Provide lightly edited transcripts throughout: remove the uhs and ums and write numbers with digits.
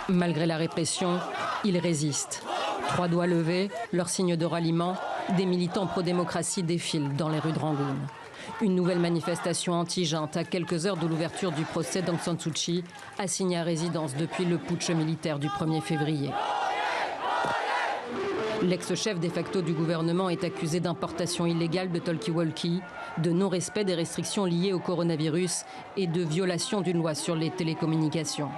Malgré la répression, ils résistent. 3 doigts levés, leur signe de ralliement, des militants pro-démocratie défilent dans les rues de Rangoon. Une nouvelle manifestation anti-junte à quelques heures de l'ouverture du procès d'Aung San Suu Kyi, assignée à résidence depuis le putsch militaire du 1er février. L'ex-chef de facto du gouvernement est accusé d'importation illégale de talkie-walkie, de non-respect des restrictions liées au coronavirus et de violation d'une loi sur les télécommunications.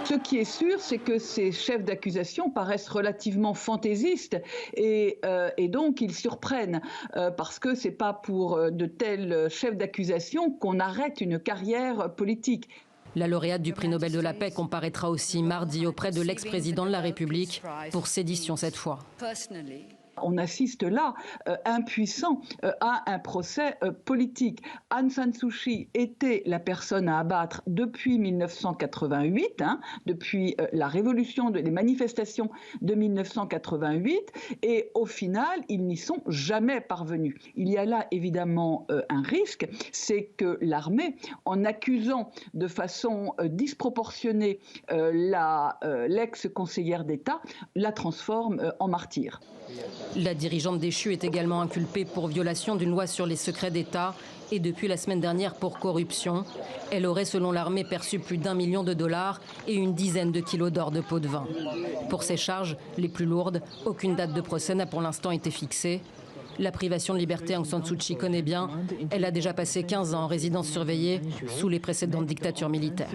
Ce qui est sûr, c'est que ces chefs d'accusation paraissent relativement fantaisistes et donc ils surprennent parce que ce n'est pas pour de tels chefs d'accusation qu'on arrête une carrière politique. La lauréate du prix Nobel de la paix comparaîtra aussi mardi auprès de l'ex-président de la République pour sédition cette fois. On assiste là, impuissant, à un procès politique. Aung San Suu Kyi était la personne à abattre depuis 1988, depuis la révolution, les manifestations de 1988, et au final, ils n'y sont jamais parvenus. Il y a là évidemment un risque, c'est que l'armée, en accusant de façon disproportionnée l'ex-conseillère d'État, la transforme en martyr. La dirigeante déchue est également inculpée pour violation d'une loi sur les secrets d'État et depuis la semaine dernière pour corruption. Elle aurait, selon l'armée, perçu plus d'1 million de dollars et une dizaine de kilos d'or de pots de vin. Pour ces charges les plus lourdes, aucune date de procès n'a pour l'instant été fixée. La privation de liberté, Aung San Suu Kyi connaît bien. Elle a déjà passé 15 ans en résidence surveillée sous les précédentes dictatures militaires.